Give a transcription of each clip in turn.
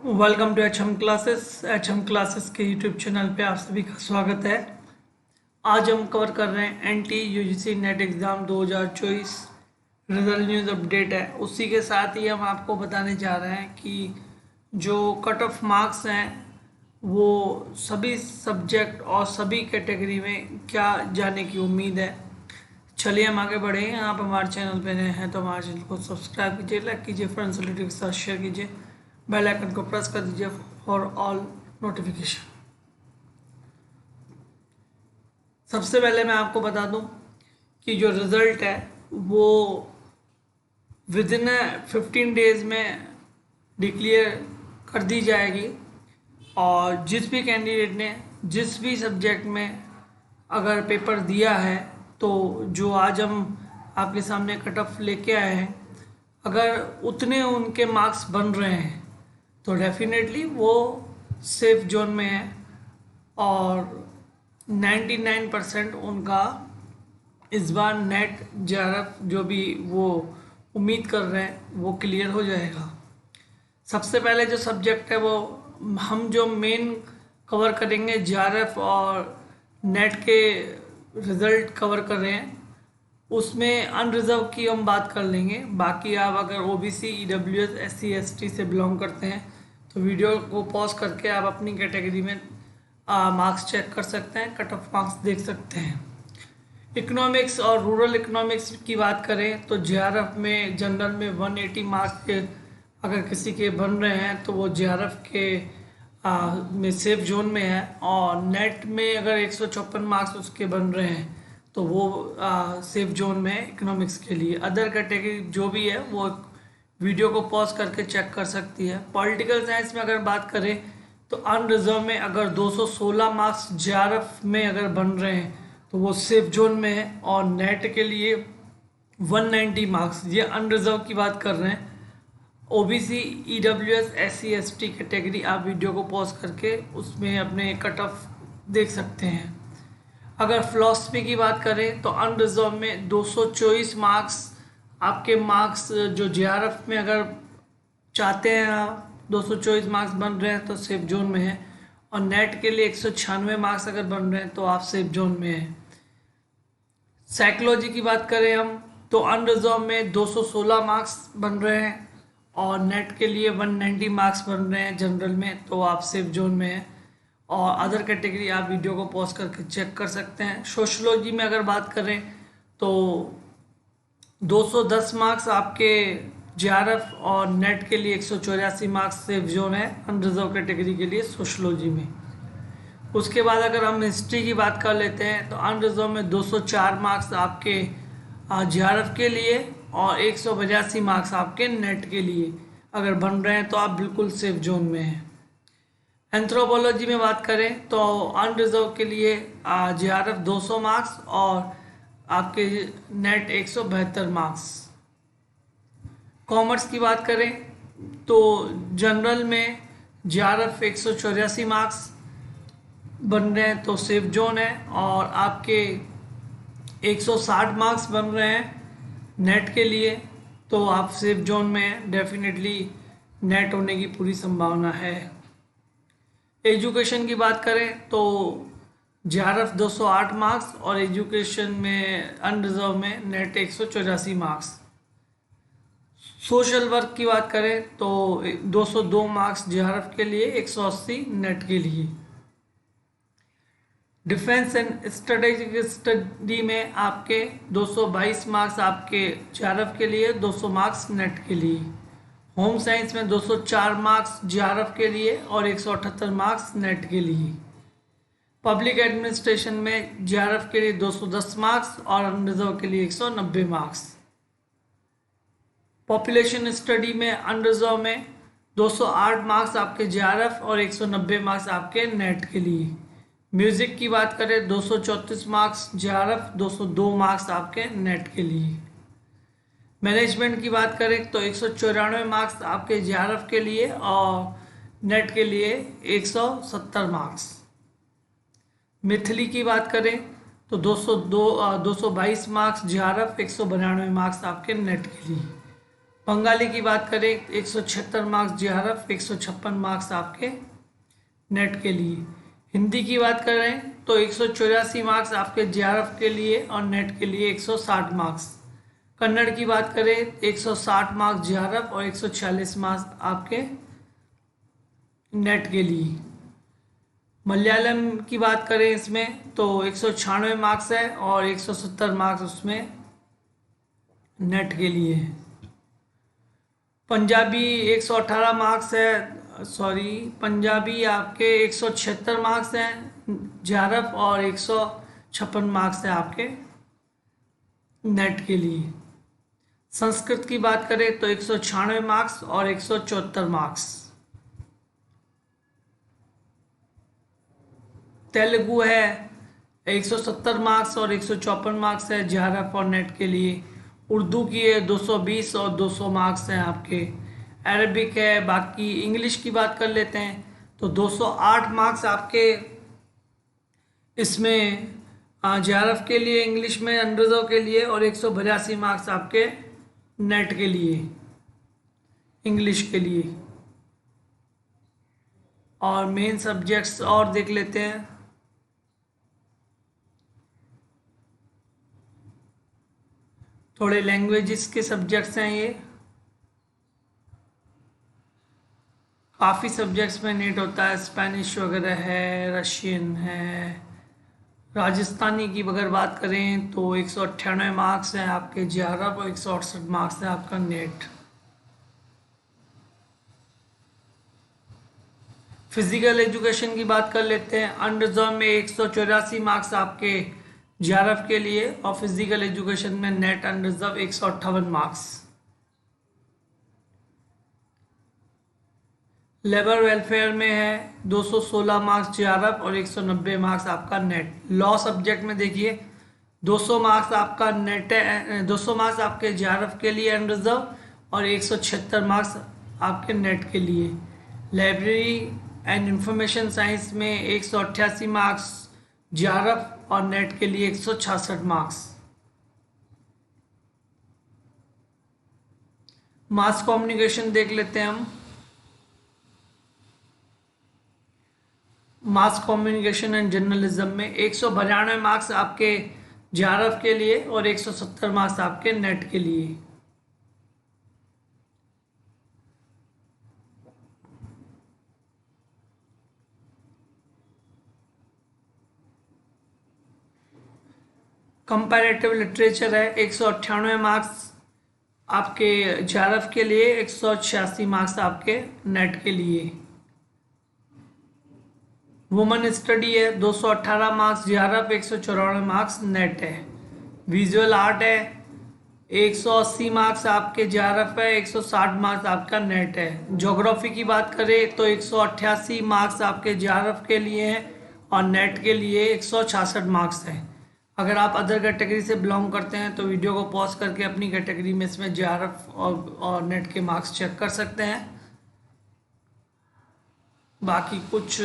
Welcome to H M classes के YouTube channel पे आप सभी का स्वागत है। आज हम कवर कर रहे हैं NTA UGC NET exam 2024 result news update है। उसी के साथ ही हम आपको बताने जा रहे हैं कि जो कट ऑफ मार्क्स हैं वो सभी सब्जेक्ट और सभी कैटेगरी में क्या जाने की उम्मीद है। चलिए हम आगे बढ़े। आप हमारे चैनल पे नए हैं तो हमारे चैनल को सब्सक्राइब कीजिए, लाइक कीजिए, फ्रेंड्स रिलेटिव के साथ शेयर कीजिए, बेल आइकन को प्रेस कर दीजिए फॉर ऑल नोटिफिकेशन। सबसे पहले मैं आपको बता दूं कि जो रिज़ल्ट है वो विद इन 15 डेज में डिक्लेयर कर दी जाएगी। और जिस भी कैंडिडेट ने जिस भी सब्जेक्ट में अगर पेपर दिया है तो जो आज हम आपके सामने कट ऑफ लेके आए हैं, अगर उतने उनके मार्क्स बन रहे हैं तो डेफिनेटली वो सेफ जोन में है और 99% उनका इस बार नेट जेआरएफ जो भी वो उम्मीद कर रहे हैं वो क्लियर हो जाएगा। सबसे पहले जो सब्जेक्ट है वो हम जो मेन कवर करेंगे जेआरएफ और नेट के रिज़ल्ट कवर कर रहे हैं, उसमें अनरिजर्व की हम बात कर लेंगे। बाकी आप अगर ओबीसी, ईडब्ल्यूएस, एससी, एसटी से बिलोंग करते हैं तो वीडियो को पॉज करके आप अपनी कैटेगरी में मार्क्स चेक कर सकते हैं, कट ऑफ मार्क्स देख सकते हैं। इकोनॉमिक्स और रूरल इकोनॉमिक्स की बात करें तो जेआरएफ में जनरल में 180 मार्क्स के अगर किसी के बन रहे हैं तो वो जेआरएफ के में सेफ जोन में है, और नेट में अगर 154 मार्क्स उसके बन रहे हैं तो वो सेफ जोन में है इकोनॉमिक्स के लिए। अदर कैटेगरी जो भी है वो वीडियो को पॉज करके चेक कर सकती है। पॉलिटिकल साइंस में अगर बात करें तो अनरिजर्व में अगर 216 मार्क्स जेआरएफ में अगर बन रहे हैं तो वो सेफ जोन में है, और नेट के लिए 190 मार्क्स, ये अनरिजर्व की बात कर रहे हैं। OBC, EWS, SC, ST category आप वीडियो को पॉज करके उसमें अपने कट ऑफ देख सकते हैं। अगर फिलॉसफी की बात करें तो अनरिजर्व में 224 मार्क्स आपके मार्क्स जो जेआरएफ में अगर चाहते हैं आप 224 मार्क्स बन रहे हैं तो सेफ जोन में है, और नेट के लिए 196 मार्क्स अगर बन रहे हैं तो आप सेफ जोन में हैं। साइकोलॉजी की बात करें हम तो अनरिजर्व में 216 मार्क्स बन रहे हैं और नेट के लिए 190 मार्क्स बन रहे हैं जनरल में, तो आप सेफ जोन में हैं। और अदर कैटेगरी आप वीडियो को पॉज करके चेक कर सकते हैं। सोशलॉजी में अगर बात करें तो 210 मार्क्स आपके जेआरएफ और नेट के लिए 184 मार्क्स सेफ जोन है अनरिजर्व कैटेगरी के लिए सोशलॉजी में। उसके बाद अगर हम हिस्ट्री की बात कर लेते हैं तो अनरिजर्व में 204 मार्क्स आपके जेआरएफ के लिए और 182 मार्क्स आपके नेट के लिए अगर बन रहे हैं तो आप बिल्कुल सेफ जोन में हैं। एंथ्रोपोलॉजी में बात करें तो अनरिजर्व के लिए जेआरएफ 200 मार्क्स और आपके नेट 172 मार्क्स। कॉमर्स की बात करें तो जनरल में जेआरएफ 184 मार्क्स बन रहे हैं तो सेफ जोन है, और आपके 160 मार्क्स बन रहे हैं नेट के लिए तो आप सेफ जोन में हैं। डेफिनेटली नेट होने की पूरी संभावना है। एजुकेशन की बात करें तो जेआरएफ 208 मार्क्स और एजुकेशन में अनरिजर्व में नेट 184 मार्क्स। सोशल वर्क की बात करें तो 202 मार्क्स जेआरएफ के लिए, 180 नेट के लिए। डिफेंस एंड स्ट्रेटेजिक स्टडी में आपके 222 मार्क्स आपके जेआरएफ के लिए, 200 मार्क्स नेट के लिए। होम साइंस में 204 मार्क्स जेआरएफ के लिए और 178 मार्क्स नेट के लिए। पब्लिक एडमिनिस्ट्रेशन में जेआरएफ के लिए 210 मार्क्स और अनरिजर्व के लिए 190 मार्क्स। पॉपुलेशन स्टडी में अनरिजर्व में 208 मार्क्स आपके जेआरएफ और 190 मार्क्स आपके नेट के लिए। म्यूज़िक की बात करें 234 मार्क्स जेआरएफ, 202 मार्क्स आपके नेट के लिए। मैनेजमेंट की बात करें तो 194 मार्क्स आपके जेआरएफ के लिए और नेट के लिए 170 मार्क्स। मिथिली की बात करें तो 222 मार्क्स जेआरएफ, 192 मार्क्स आपके नेट के लिए। बंगाली की बात करें 176 मार्क्स JRF, 156 मार्क्स आपके नेट के लिए। हिंदी की बात करें तो 184 मार्क्स आपके JRF के लिए और नेट के लिए 160 मार्क्स। कन्नड़ की बात करें 160 मार्क्स JRF और 146 मार्क्स आपके नेट के लिए। मलयालम की बात करें इसमें तो 196 मार्क्स है और 170 मार्क्स उसमें नेट के लिए है। पंजाबी 118 मार्क्स है, पंजाबी आपके 176 मार्क्स हैं JRF और 156 मार्क्स है आपके नेट के लिए। संस्कृत की बात करें तो 196 मार्क्स और 174 मार्क्स। तेलुगु है 170 मार्क्स और 154 मार्क्स है JRF और नेट के लिए। उर्दू की है 220 और 200 मार्क्स हैं आपके। अरबिक है। बाकी इंग्लिश की बात कर लेते हैं तो 208 मार्क्स आपके इसमें JRF के लिए, इंग्लिश में अनरिजर्व के लिए, और 182 मार्क्स आपके नेट के लिए, इंग्लिश के लिए। और मेन सब्जेक्ट्स और देख लेते हैं। थोड़े लैंग्वेजेस के सब्जेक्ट्स हैं ये। काफ़ी सब्जेक्ट्स में नेट होता है, स्पेनिश वगैरह है, रशियन है। राजस्थानी की अगर बात करें तो 198 मार्क्स हैं आपके JRF और 168 मार्क्स है आपका नेट। फिजिकल एजुकेशन की बात कर लेते हैं। अनरिजर्व में 184 मार्क्स आपके JRF के लिए और फिजिकल एजुकेशन में NET unreserved 158 marks. Labour welfare में है 216 मार्क्स JRF और 190 मार्क्स आपका नेट। लॉ सब्जेक्ट में देखिए 200 मार्क्स आपका नेट है, 200 मार्क्स आपके JRF के लिए अनरिजर्व और 176 मार्क्स आपके नेट के लिए। लाइब्रेरी एंड इंफॉर्मेशन साइंस में 188 मार्क्स JRF और नेट के लिए 166 मार्क्स। मास कम्युनिकेशन देख लेते हैं हम। मास कम्युनिकेशन एंड जर्नलिज्म में 192 मार्क्स आपके JRF के लिए और 170 मार्क्स आपके नेट के लिए। कंपैरेटिव लिटरेचर है 198 मार्क्स आपके JRF के लिए, 186 मार्क्स आपके नेट के लिए। वुमन स्टडी है 218 मार्क्स JRF, 194 मार्क्स नेट है। विजुअल आर्ट है 180 मार्क्स आपके JRF है, 160 मार्क्स आपका नेट है। ज्योग्राफी की बात करें तो 188 मार्क्स आपके JRF के लिए हैं और नेट के लिए 166 मार्क्स हैं। अगर आप अदर कैटेगरी से बिलोंग करते हैं तो वीडियो को पॉज करके अपनी कैटेगरी में इसमें JRF और नेट के मार्क्स चेक कर सकते हैं। बाकी कुछ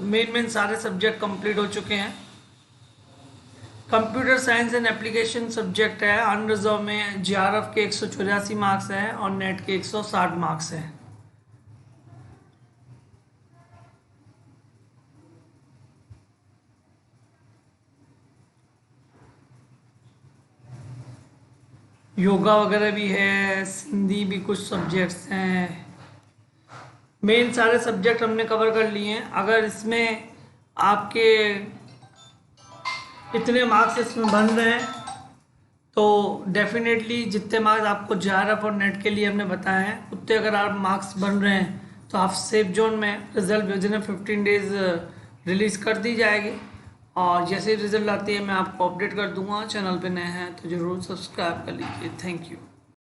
मेन सारे सब्जेक्ट कंप्लीट हो चुके हैं। Computer science and application subject है अनरिजर्व में JRF के 184 मार्क्स हैं और नेट के 160 मार्क्स हैं। योगा वगैरह भी है, हिंदी भी कुछ सब्जेक्ट्स हैं। मेन सारे सब्जेक्ट हमने कवर कर लिए हैं। अगर इसमें आपके इतने मार्क्स इसमें बन रहे हैं तो डेफिनेटली जितने मार्क्स आपको JRF और नेट के लिए हमने बताए हैं उतने अगर आप मार्क्स बन रहे हैं तो आप सेफ जोन में रिजल्ट विदिन 15 डेज रिलीज़ कर दी जाएगी। और जैसे रिजल्ट आती है मैं आपको अपडेट कर दूंगा। चैनल पे नए हैं तो ज़रूर सब्सक्राइब कर लीजिए। Thank you.